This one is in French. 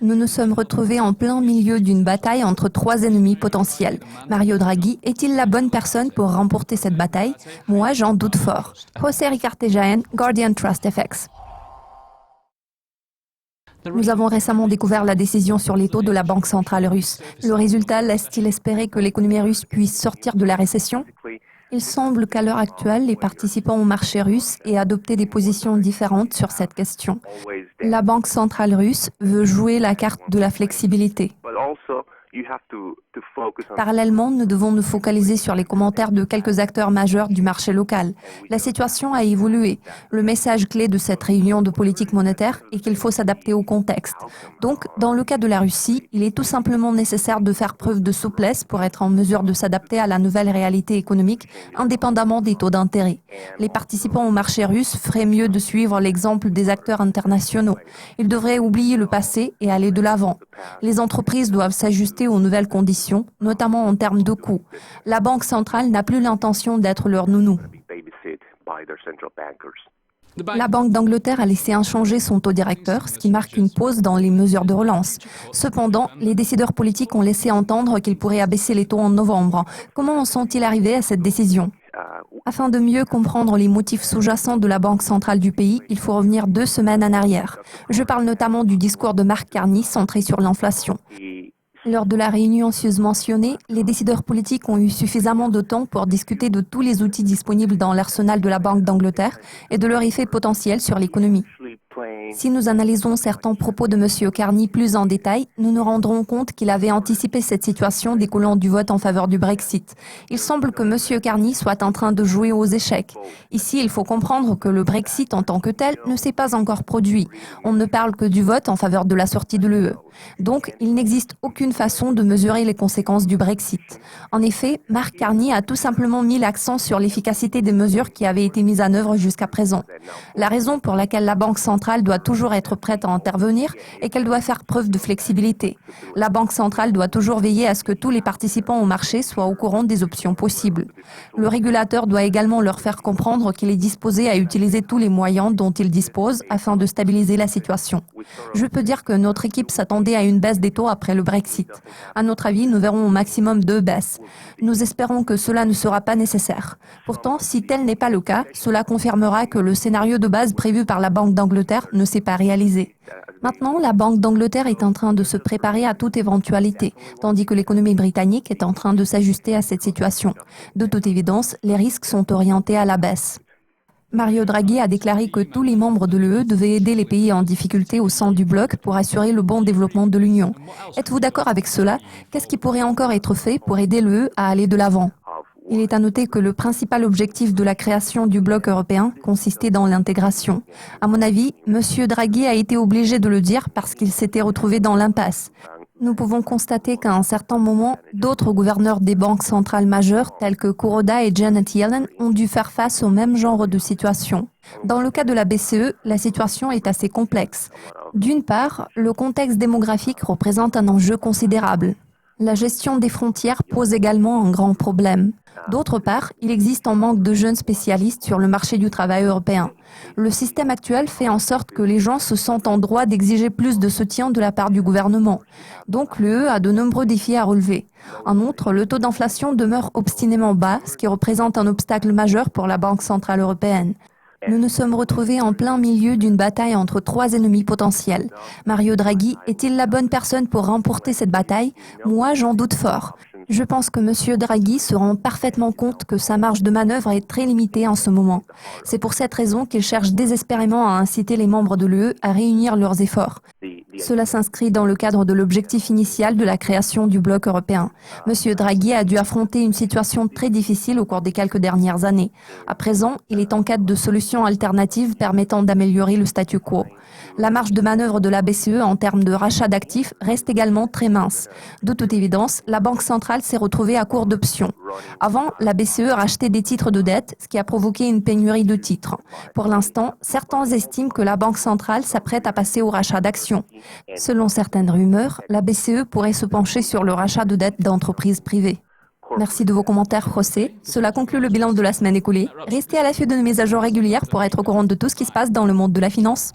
Nous nous sommes retrouvés en plein milieu d'une bataille entre trois ennemis potentiels. Mario Draghi est-il la bonne personne pour remporter cette bataille? Moi, j'en doute fort. José Ricartejaen, Guardian Trust FX. Nous avons récemment découvert la décision sur les taux de la Banque centrale russe. Le résultat laisse-t-il espérer que l'économie russe puisse sortir de la récession? Il semble qu'à l'heure actuelle, les participants au marché russe aient adopté des positions différentes sur cette question. La Banque centrale russe veut jouer la carte de la flexibilité. Parallèlement, nous devons nous focaliser sur les commentaires de quelques acteurs majeurs du marché local. La situation a évolué. Le message clé de cette réunion de politique monétaire est qu'il faut s'adapter au contexte. Donc, dans le cas de la Russie, il est tout simplement nécessaire de faire preuve de souplesse pour être en mesure de s'adapter à la nouvelle réalité économique, indépendamment des taux d'intérêt. Les participants au marché russe feraient mieux de suivre l'exemple des acteurs internationaux. Ils devraient oublier le passé et aller de l'avant. Les entreprises doivent s'ajuster aux nouvelles conditions, notamment en termes de coûts. La Banque centrale n'a plus l'intention d'être leur nounou. La Banque d'Angleterre a laissé inchangé son taux directeur, ce qui marque une pause dans les mesures de relance. Cependant, les décideurs politiques ont laissé entendre qu'ils pourraient abaisser les taux en novembre. Comment en sont-ils arrivés à cette décision? Afin de mieux comprendre les motifs sous-jacents de la Banque centrale du pays, il faut revenir 2 semaines en arrière. Je parle notamment du discours de Mark Carney centré sur l'inflation. Lors de la réunion sus-mentionnée, les décideurs politiques ont eu suffisamment de temps pour discuter de tous les outils disponibles dans l'arsenal de la Banque d'Angleterre et de leur effet potentiel sur l'économie. Si nous analysons certains propos de M. Carney plus en détail, nous nous rendrons compte qu'il avait anticipé cette situation découlant du vote en faveur du Brexit. Il semble que M. Carney soit en train de jouer aux échecs. Ici, il faut comprendre que le Brexit en tant que tel ne s'est pas encore produit. On ne parle que du vote en faveur de la sortie de l'UE. Donc, il n'existe aucune façon de mesurer les conséquences du Brexit. En effet, Mark Carney a tout simplement mis l'accent sur l'efficacité des mesures qui avaient été mises en œuvre jusqu'à présent. La raison pour laquelle la Banque centrale doit toujours être prête à intervenir est qu'elle doit faire preuve de flexibilité. La Banque centrale doit toujours veiller à ce que tous les participants au marché soient au courant des options possibles. Le régulateur doit également leur faire comprendre qu'il est disposé à utiliser tous les moyens dont il dispose afin de stabiliser la situation. Je peux dire que notre équipe s'attendait à une baisse des taux après le Brexit. À notre avis, nous verrons au maximum 2 baisses. Nous espérons que cela ne sera pas nécessaire. Pourtant, si tel n'est pas le cas, cela confirmera que le scénario de base prévu par la Banque d'Angleterre ne s'est pas réalisé. Maintenant, la Banque d'Angleterre est en train de se préparer à toute éventualité, tandis que l'économie britannique est en train de s'ajuster à cette situation. De toute évidence, les risques sont orientés à la baisse. Mario Draghi a déclaré que tous les membres de l'UE devaient aider les pays en difficulté au sein du bloc pour assurer le bon développement de l'Union. Êtes-vous d'accord avec cela? Qu'est-ce qui pourrait encore être fait pour aider l'UE à aller de l'avant? Il est à noter que le principal objectif de la création du bloc européen consistait dans l'intégration. À mon avis, M. Draghi a été obligé de le dire parce qu'il s'était retrouvé dans l'impasse. Nous pouvons constater qu'à un certain moment, d'autres gouverneurs des banques centrales majeures, tels que Kuroda et Janet Yellen, ont dû faire face au même genre de situation. Dans le cas de la BCE, la situation est assez complexe. D'une part, le contexte démographique représente un enjeu considérable. La gestion des frontières pose également un grand problème. D'autre part, il existe un manque de jeunes spécialistes sur le marché du travail européen. Le système actuel fait en sorte que les gens se sentent en droit d'exiger plus de soutien de la part du gouvernement. Donc l'UE a de nombreux défis à relever. En outre, le taux d'inflation demeure obstinément bas, ce qui représente un obstacle majeur pour la Banque centrale européenne. Nous nous sommes retrouvés en plein milieu d'une bataille entre trois ennemis potentiels. Mario Draghi est-il la bonne personne pour remporter cette bataille? Moi, j'en doute fort. Je pense que M. Draghi se rend parfaitement compte que sa marge de manœuvre est très limitée en ce moment. C'est pour cette raison qu'il cherche désespérément à inciter les membres de l'UE à réunir leurs efforts. Cela s'inscrit dans le cadre de l'objectif initial de la création du bloc européen. M. Draghi a dû affronter une situation très difficile au cours des quelques dernières années. À présent, il est en quête de solutions alternatives permettant d'améliorer le statu quo. La marge de manœuvre de la BCE en termes de rachat d'actifs reste également très mince. De toute évidence, la Banque centrale s'est retrouvée à court d'options. Avant, la BCE rachetait des titres de dette, ce qui a provoqué une pénurie de titres. Pour l'instant, certains estiment que la Banque centrale s'apprête à passer au rachat d'actions. Selon certaines rumeurs, la BCE pourrait se pencher sur le rachat de dettes d'entreprises privées. Merci de vos commentaires, José. Cela conclut le bilan de la semaine écoulée. Restez à l'affût de nos mises à jour régulières pour être au courant de tout ce qui se passe dans le monde de la finance.